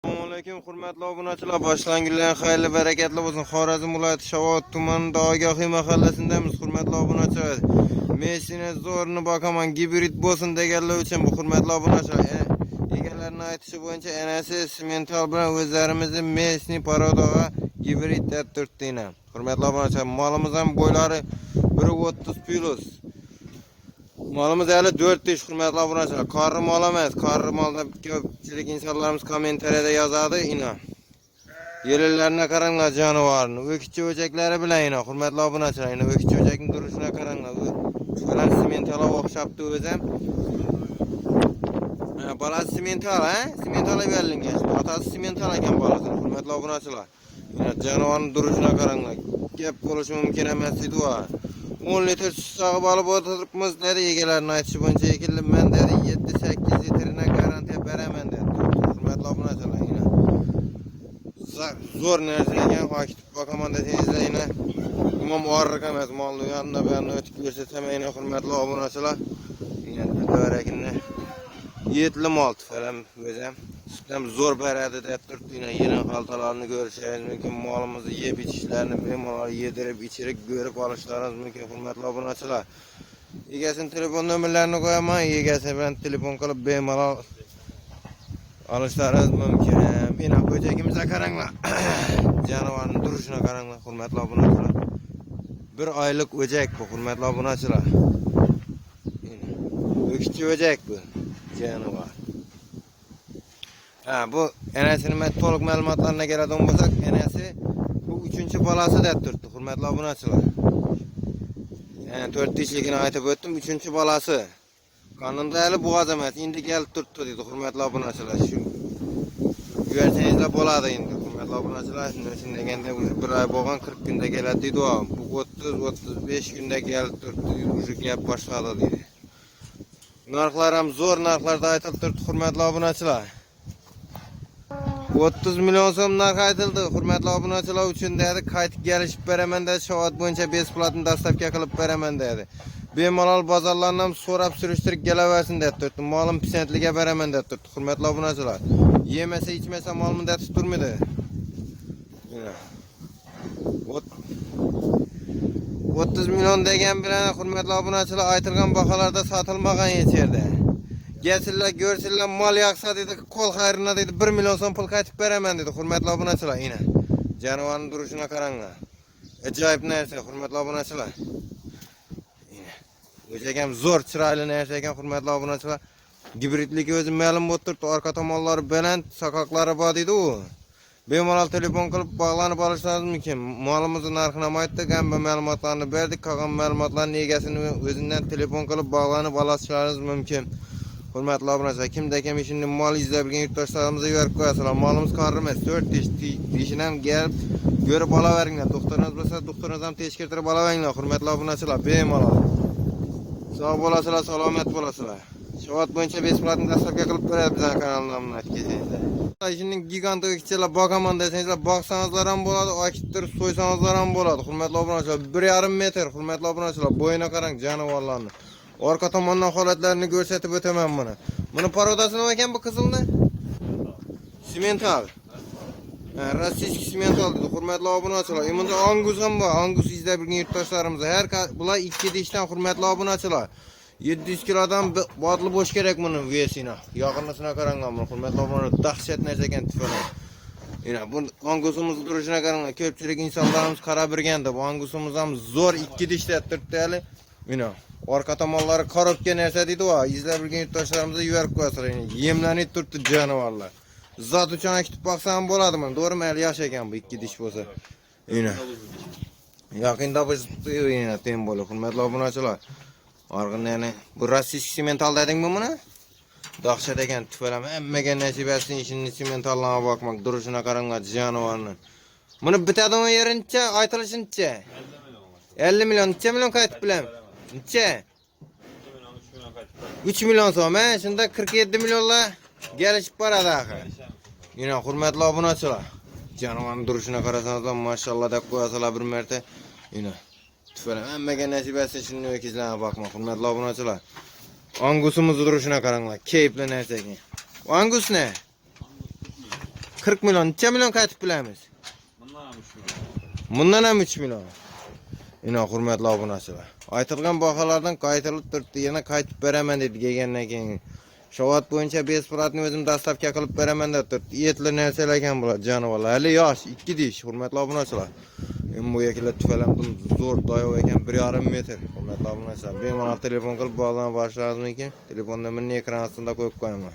Assalomualaykum hurmatli obunachilar. Boshlangilar xayrli barakatli bo'lsin. Xorazm viloyati Shovot tumanida Ogahiy mahallasindamiz hurmatli obunachilar. Meshina zo'rini bokaman gibrid bo'lsin deganlar uchun bu hurmatli obunachilar. Egallarning aytishi bo'yicha enasi simental bilan o'zlarimizning mesni parodaga gibrid deb turtdina. Hurmatli obunachilar, molimiz ham bo'ylari 1.30 plus. Malımız hali 4 iş hürmetli obunachilar. Qarri mol emas. Qarri molda ko'pchilik insonlarimiz kommentariyada yozadi ina. Yellarına qaranglar jonivorni. O'kitchi o'jaklari bilan ina hurmatli obunachilar. Ina o'kitchi o'jakning turishini qaranglar. Ular simentala o'xshabdi o'zim. Balasi simental, simental berilgan. Otasi simental ekan balasi hurmatli obunachilar. Ina jonivorning turishini qaranglar. Gap bo'lishi mumkin emas edi u. 10 litr sog'ib olib o'tiribmiz dedi egalarning aytishi bo'yicha ekilib men dedi 7-8 litrni garantiya beraman dedi. Hurmatli obunachilar, ina zo'r narsa ekan, vaqt boqaman desangizlar ina imom orriq emas, molni yonidan buni o'tib ko'rsatamayman hurmatli obunachilar. Ina darakinni yetli mol falan o'zim sutdan zo'r beradi deb turibdi. Ina yelin xaltalarni ko'rishingiz mumkin, molimizni yeb ichishlarini bemalol yedirib ichirib ko'rib olishlaringiz mumkin hurmatli obunachilar. Egasining telefon nomerlarini qo'yaman, egasi bilan telefon qilib bemalol olishlaringiz mumkin. Ina ko'chagimizga qaranglar. Jonivorning turishini qaranglar hurmatli obunachilar. 1 oylik o'jak bu hurmatli obunachilar. O'kitchi o'jak bu. Canavor. Bu enasini to'liq ma'lumotlarga keladigan bo'lsak, enasi bu 3-bolasi deb turibdi hurmatli obunachilar. 4 tishligini aytib o'tdim, 3-bolasi. Qonunda hali bo'g'az emas, endi kelib turibdi dedi hurmatli obunachilar. Shu ko'rsangizlar bo'ladi endi hurmatli obunachilar. Shunday deganda 1 oy bo'lgan 40 kunda keladi dedi u. Bu 30-35 kunda kelib turibdi, o'sha gap boshladi dedi. Narxlar ham zo'r narxlarda aytilib turibdi hurmatli obunachilar. 30 million so'm narx aytildi hurmatli obunachilar uchun dedi. Qaytib kelishib beraman dedi. Shovot bo'yicha besplatni dastavka qilib beraman dedi. Bemalol bozorlardan ham so'rab surishtirib kelaversin dedi turibdi. Molim pisandliga beraman dedi turibdi hurmatli obunachilar. Yemasa ichmasa molni deb turmidi. 30 million degan bilan hurmatli obunachilar aytilgan baholarda sotilmagan hech yerda. Gelsinlar görsünler mal yaksa dedi, kol hayrına dedi 1 million so'm pul qaytib beraman dedi hurmatli obunachilar. Ina jonivorning turishini qaranglar. Ajoyib narsa hurmatli obunachilar. Ina o'zak ham zo'r chiroyli narsa ekan hurmatli obunachilar. Gibridligi o'zi ma'lum bo'lib turibdi. Orqa tomonlari baland, soqoqlari bor dedi u. Bemalol telefon qilib bog'lanib olishingiz mumkin. Molimizning narxini aytdik, ham ma'lumotlarni berdik. Qolgan ma'lumotlarni egasini o'zidan telefon qilib bog'lanib olishingiz mumkin. Hurmatli obunachilar, kimda kim ishini mol izlab bilgan yurtdoshlarimizga yuborib qo'yasizlar. Molimiz qonri emas, 4 ishini ham kelib ko'rib olaveringlar. Doktoringiz bo'lsa, doktoringiz ham tekshirtirib olaveringlar. Hurmatli obunachilar, bemalol. Sog' bo'lasizlar, salomat bo'lasizlar. Shovot bo'yicha besplatni dastavka qilib beradi bizning kanaldan aytgansizlar. Ishining gigant o'kitchilar boqaman desangizlar, boqsangizlar ham bo'ladi, ochtirib so'ysangizlar ham bo'ladi. Hurmatli obunachilar, 1,5 metr hurmatli obunachilar, bo'yina qarang jonivorlarni. Orqa tomondan holatlarini ko'rsatib o'taman buni. Buni parodasi nima ekan bu qizilni? Simental. Rossiyskiy simental dedi hurmatli obunachilar. Bunda Angus ham bor. Angus izlab bilgan yurtdoshlarimiz. Bular 2 dishdan hurmatli obunachilar. 700 kilodan botli bo'sh kerak buni vesina. Yog'inasini qaranglar buni hurmatli obunachilar. Dahshat narsa ekan tifalar. Ina bu Angusimizni turishini qaranglar. Ko'pchilik insonlarimiz qarab birganda. Bu Angusimiz ham zo'r 2 dishda turibdi hali. Ina orqa tomonlari qarobga narsa deydi va izlab bilgan yurtdoshlarimizni yuborib qo'yasizlar. Yemlanib turibdi jonivorlar. Zot uchun akitib boqsam bo'ladimi? To'g'rimi? Hali yosh ekan bu 2 dish bo'lsa. Ina yaqinda biz ina tem bo'lib hurmatli obunachilar. Orqada yana bu rossiyskiy simental dedingmi buni? Dahshat ekan tifalam. Hammaga nasib etsin ishini simentallarga boqmak, durishini qaranglar jonivorni. Buni bitadimi yerincha, aytilishincha 50 million, necha million qaytib bilam? Necha? 3 million so'm, shunda 47 millionlar kelishib boradi axir. Ina hurmatli obunachilar, jonivorning durishini qarasangiz, mashallah deb qo'yasizlar bir marta. Ina tifalam hammaga nasib etsin shuni o'kizlarga boqmoq hurmatli obunachilar. Angusimizni durishini qaranglar, keyfli narsa ekan. Angus ne? 40 milyon. Neçe milyon qaytib bilamiz? Bundan ham 3 milyon. Bundan ham 3 milyon. Ina hurmatli obunachilar. Aytilgan baholardan qaytarilib turibdi. Yana qaytib beraman dedi kelgandan keyin. Shavat bo'yicha besporatni o'zim dastavka qilib beraman deb turibdi. Etli narsalar ekan bular jonivorlar. Hali yosh, 2 dish hurmatli obunachilar. Bu yakilar tufalamdan zo'r doyov ekan 1,5 metr. Hurmatli obunachilar, bemalol telefon qilib bog'lana boshladimki, telefon nomerini ekran ostida qo'yib qo'yaman.